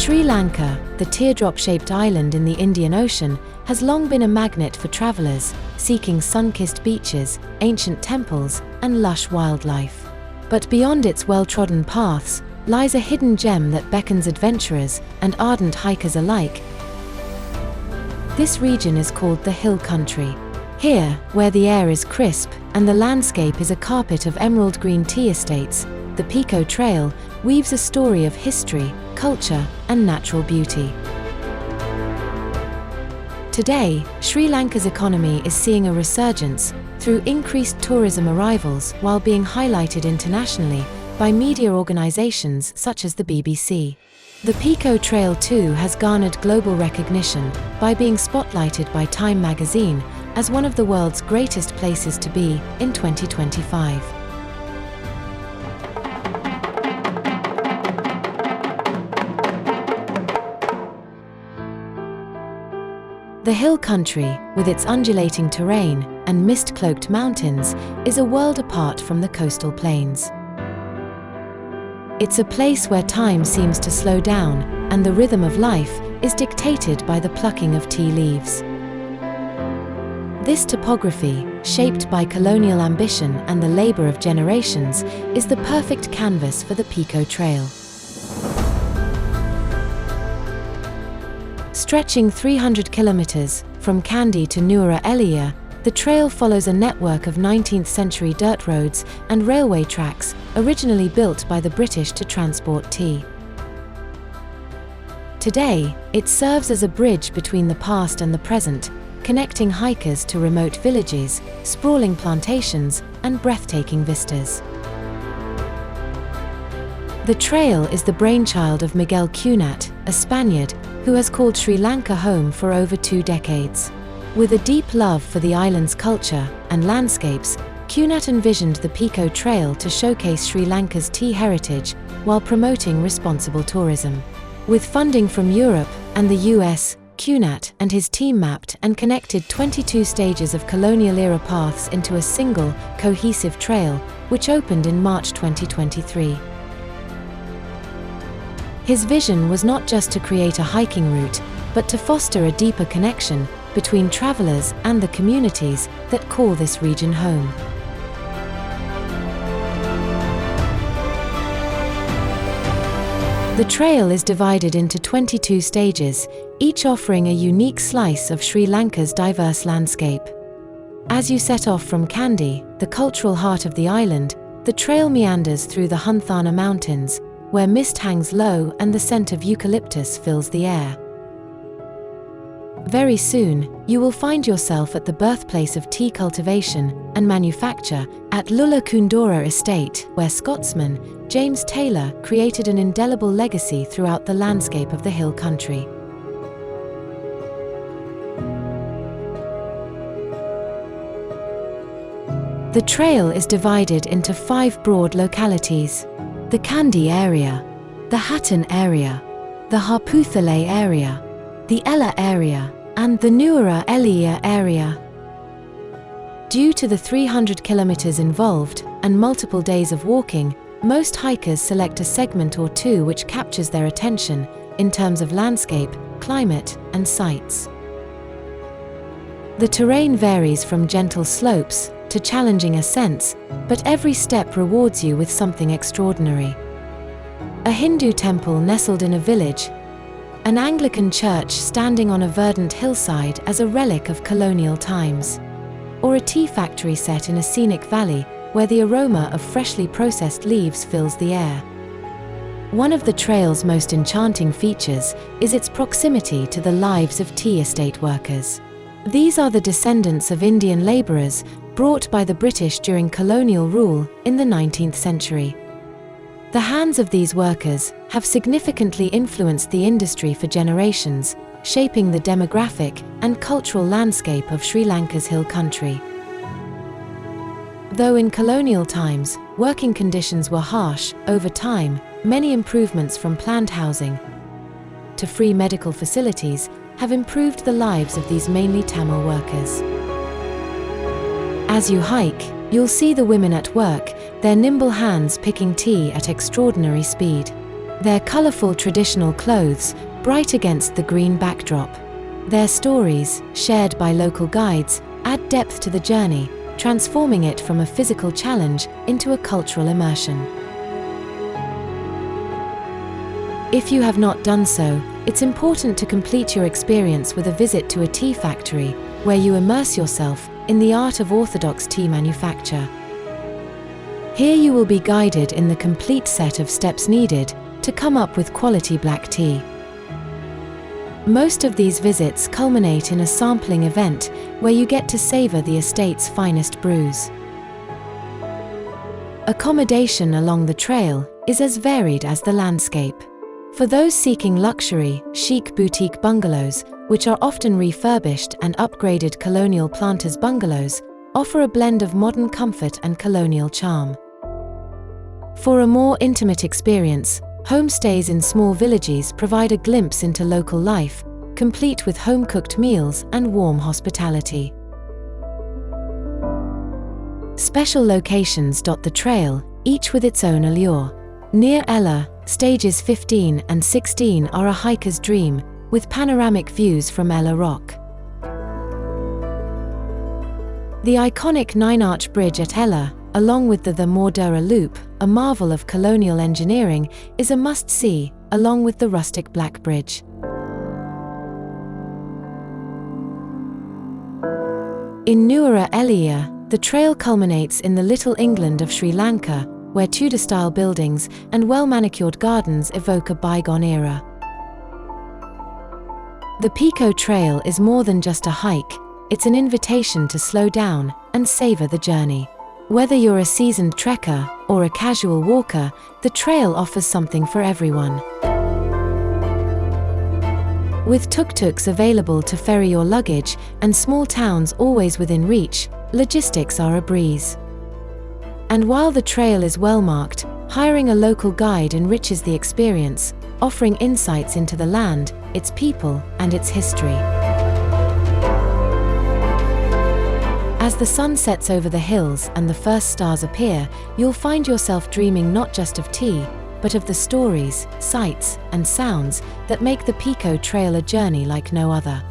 Sri Lanka, the teardrop-shaped island in the Indian Ocean, has long been a magnet for travelers seeking sun-kissed beaches, ancient temples, and lush wildlife. But beyond its well-trodden paths lies a hidden gem that beckons adventurers and ardent hikers alike. This region is called the Hill Country. Here, where the air is crisp and the landscape is a carpet of emerald green tea estates, the Pekoe Trail weaves a story of history, culture, and natural beauty. Today, Sri Lanka's economy is seeing a resurgence through increased tourism arrivals while being highlighted internationally by media organizations such as the BBC. The Pekoe Trail too has garnered global recognition by being spotlighted by Time magazine as one of the world's greatest places to be in 2025. The Hill Country, with its undulating terrain and mist-cloaked mountains, is a world apart from the coastal plains. It's a place where time seems to slow down and the rhythm of life is dictated by the plucking of tea leaves. This topography, shaped by colonial ambition and the labor of generations, is the perfect canvas for the Pekoe Trail. Stretching 300 kilometers from Kandy to Nuwara Eliya, the trail follows a network of 19th-century dirt roads and railway tracks originally built by the British to transport tea. Today, it serves as a bridge between the past and the present, connecting hikers to remote villages, sprawling plantations, and breathtaking vistas. The trail is the brainchild of Miguel Cunat, a Spaniard who has called Sri Lanka home for over 2 decades. With a deep love for the island's culture and landscapes, Cunat envisioned the Pekoe Trail to showcase Sri Lanka's tea heritage while promoting responsible tourism. With funding from Europe and the US, Cunat and his team mapped and connected 22 stages of colonial-era paths into a single, cohesive trail, which opened in March 2023. His vision was not just to create a hiking route, but to foster a deeper connection between travelers and the communities that call this region home. The trail is divided into 22 stages, each offering a unique slice of Sri Lanka's diverse landscape. As you set off from Kandy, the cultural heart of the island, the trail meanders through the Hunthana Mountains, where mist hangs low and the scent of eucalyptus fills the air. Very soon, you will find yourself at the birthplace of tea cultivation and manufacture at Lulla Kundora Estate, where Scotsman James Taylor created an indelible legacy throughout the landscape of the Hill Country. The trail is divided into 5 broad localities: the Kandy area, the Hatton area, the Harputhalay area, the Ella area, and the Nuwara Eliya area. Due to the 300 kilometers involved and multiple days of walking, most hikers select a segment or two which captures their attention in terms of landscape, climate, and sights. The terrain varies from gentle slopes to challenging ascents, but every step rewards you with something extraordinary. A Hindu temple nestled in a village, an Anglican church standing on a verdant hillside as a relic of colonial times, or a tea factory set in a scenic valley where the aroma of freshly processed leaves fills the air. One of the trail's most enchanting features is its proximity to the lives of tea estate workers. These are the descendants of Indian labourers brought by the British during colonial rule in the 19th century. The hands of these workers have significantly influenced the industry for generations, shaping the demographic and cultural landscape of Sri Lanka's Hill Country. Though in colonial times, working conditions were harsh, over time, many improvements from planned housing to free medical facilities have improved the lives of these mainly Tamil workers. As you hike, you'll see the women at work, their nimble hands picking tea at extraordinary speed. Their colourful traditional clothes, bright against the green backdrop. Their stories, shared by local guides, add depth to the journey, transforming it from a physical challenge into a cultural immersion. If you have not done so, it's important to complete your experience with a visit to a tea factory, where you immerse yourself in the art of orthodox tea manufacture. Here you will be guided in the complete set of steps needed to come up with quality black tea. Most of these visits culminate in a sampling event where you get to savor the estate's finest brews. Accommodation along the trail is as varied as the landscape. For those seeking luxury, chic boutique bungalows, which are often refurbished and upgraded colonial planters' bungalows, offer a blend of modern comfort and colonial charm. For a more intimate experience, homestays in small villages provide a glimpse into local life, complete with home-cooked meals and warm hospitality. Special locations dot the trail, each with its own allure. Near Ella, stages 15 and 16 are a hiker's dream, with panoramic views from Ella Rock. The iconic nine-arch bridge at Ella, along with the Mordura Loop, a marvel of colonial engineering, is a must-see, along with the rustic Black Bridge. In Nuwara Eliya, the trail culminates in the Little England of Sri Lanka, where Tudor-style buildings and well-manicured gardens evoke a bygone era. The Pekoe Trail is more than just a hike, it's an invitation to slow down and savor the journey. Whether you're a seasoned trekker or a casual walker, the trail offers something for everyone. With tuk-tuks available to ferry your luggage and small towns always within reach, logistics are a breeze. And while the trail is well marked, hiring a local guide enriches the experience, offering insights into the land, its people, and its history. As the sun sets over the hills and the first stars appear, you'll find yourself dreaming not just of tea, but of the stories, sights, and sounds that make the Pekoe Trail a journey like no other.